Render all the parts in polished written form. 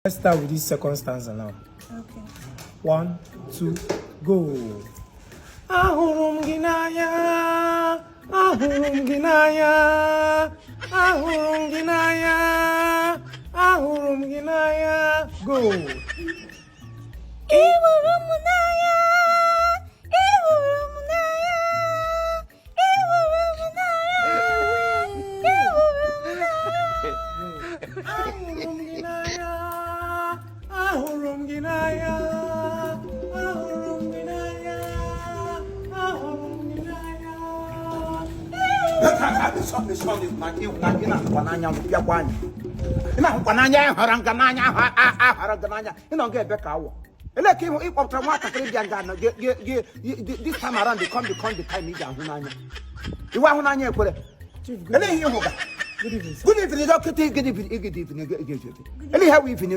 Let's start with this second stanza now. Okay. 1, 2, go. Ahurum ginaya, ahurum ginaya, ahurum ginaya, ahurum ginaya, go. Iwurumunaya, iwurumunaya, iwurumunaya, iwurumunaya. Ahurum ginaya, ahurum ginaya, ahurum ginaya, this time around they come the time you are Hunanya. Good evening, sir. Good evening, Doctor. Good evening. Anyhow, even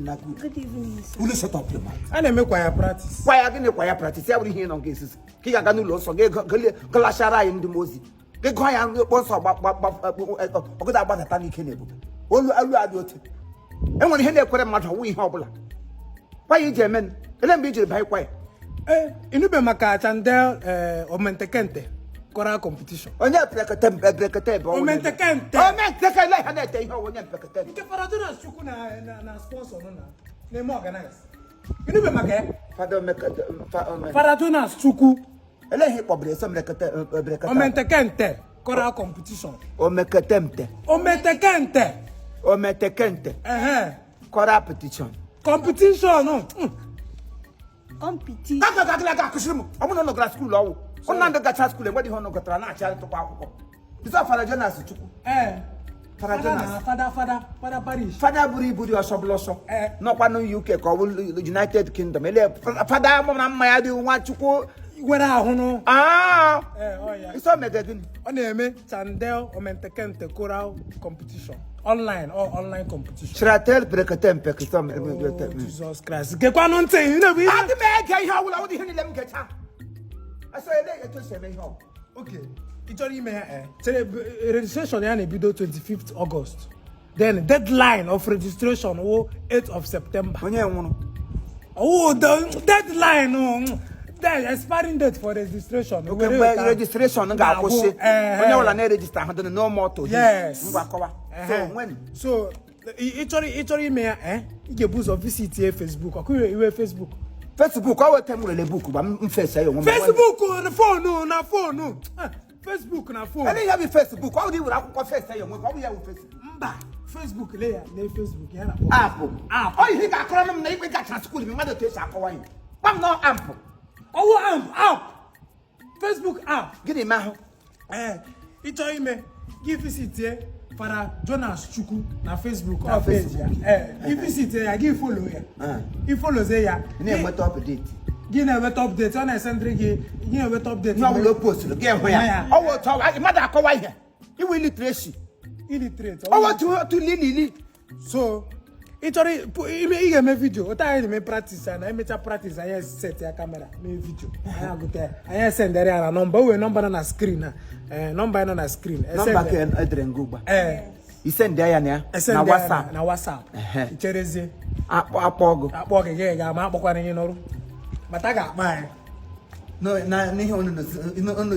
not good. Good evening, sir. Will you shut up your mouth? I make choir practice. Why are you choir practice? Every here on cases. Kiganu lost or Galashara in the Mosi. Get quiet and once about the panic cable. All you are doing. And when he had a matter, we hobble. Why you German? And then be by quiet. Inube maka chandel omentekente choral competition. On your placate, Omentekente. Oh, man, take a light and I tell you when you're placate. Nke Faradona chuku na sponsor na. Name organize. Inube maka Faradona chuku. Ele hip hop some Omentekente choral competition. Omeketemte. Omentekente. Kora petition. Competition no. Competi. I'm not grass school law. On the Gacha school and what you want to go to an child to Papa. It's all for Jonas. Father Parish. Father Buri Buri or Sobloso. No one in UK called the United Kingdom. Father, my idea want to go. Where are Hono? Ah, oh yeah. it's all magazine. On the Chandel Omentekente choral competition. Online or online competition. Tratel Brecatempe. Jesus Christ. Get one on thing, you know. I can how will I hear them get up? I saw a to say me home. Okay. It's only me. Registration is be 25th August. Then deadline of registration 8th of September. Oh, the deadline. The expiring date for registration. Okay, registration nga akose. Onye wala na register ha no more to. Yes. Ngwakowa. So when? So it's only me you get boost of visit Facebook. Akure Facebook. Facebook, I will tell you the book, but I'm first say Facebook on the phone, no, na phone, no. Facebook na phone. I didn't have Facebook. How do you have first say you how we have Facebook? Mba. Facebook layer, na Facebook yana. App. Oh, you think I call them na you got school me mother tell akwa yin. Wam no app. Oh, app. Facebook app. Give me ma. It's only me. Give visit here para Jonas Chuku na Facebook or page. Give visit here, I give follow here. He follows here. Name what update. Give a wet update on a sendri give a wet update. No will post to get where. Oh, what mother akwa here. You will illiterate. Oh, what to lili. So it's already I make video. What I make practice and I make practice. I set your camera, make video. I go there. I send there a number. We number on a screen. Number on a screen. Number can Adrian Guba. You send there na WhatsApp. Na WhatsApp. Chereze. Apogo. Apogo ye ga ma akpokwa ni noru. Mataga ma. No na ni ho no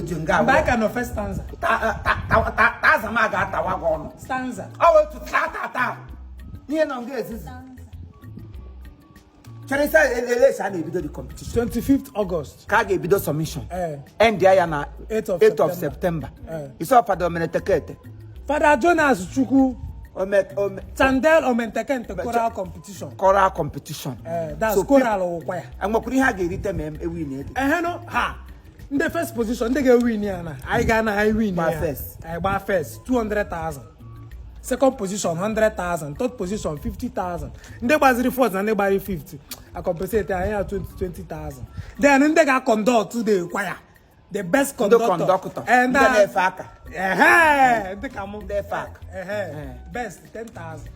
junga. Back no first stanza. Ta ma ga ta wa go no. Stanza. Oh to ta. Here no get this. Cheresa election na video the competition. 25th August. Kage video submission. End there na 8th of September. It's all for the Omentekente. Father Jonas Chuku Chandel Omentekente choral competition. Choral competition. That's choral or choir. And what we have get them we win. No, ha. In the first position, they get win here. I win. First. I buy first 200,000. Second position 100,000. Third position 50,000. They buy the fourth and they buy 50. I compensate I have 20,000. Then they got conduct to the choir. The best conductor. And the faka. They come the faka. Best 10,000.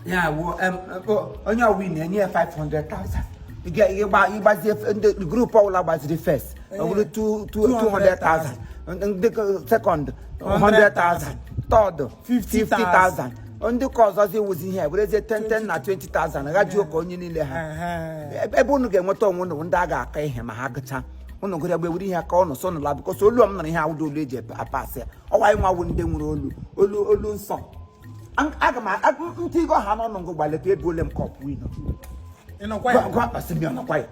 Yeah, on your win near 500,000. You get you buy the group all about the first. 200,000. And the second 100,000. third 50,000 ndị ka ọzọzi ewuzi ihe werezie 10 na 20,000 gajuo ka onye niile ha ebe unu ga-enweta onwe unu ndị a ga-aka ihe ma ha gụcha unu gụrụ egbe were ihe ka ọnụ so nụla bikọs olu m nara ihe awụdo olu eji apasị ya ọwa ịnwa wụ ndị nwere olu nsọ aga m ntị ịgọ ha n'ọnụ ngụ gbaleta ebe ole m kọpụ wino gwa asịmị ọnọkwa ya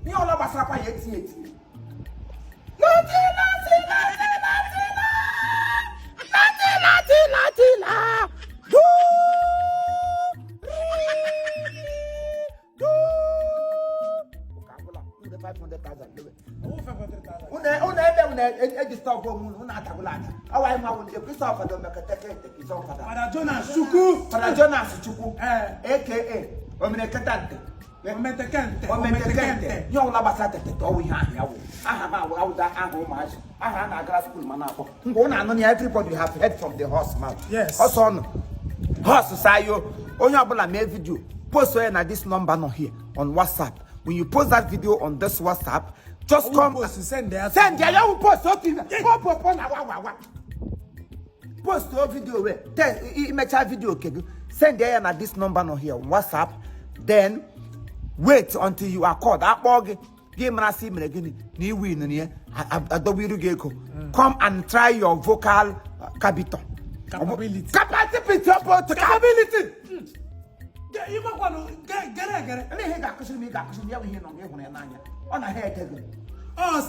ihe ọla gbasara ya eti Father Jonas Chukwu aka Omenekatante Omenekante you all about that we have I na school man everybody have heard from the horse mouth. Yes. Also on horse sayo onye abula make video post na this number no here on WhatsApp. When you post that video on this WhatsApp, just come send there. You post something. Post your video where image video okay. Send there na this number no here on WhatsApp. Then wait until you are called. Come and try your vocal capability. Oh,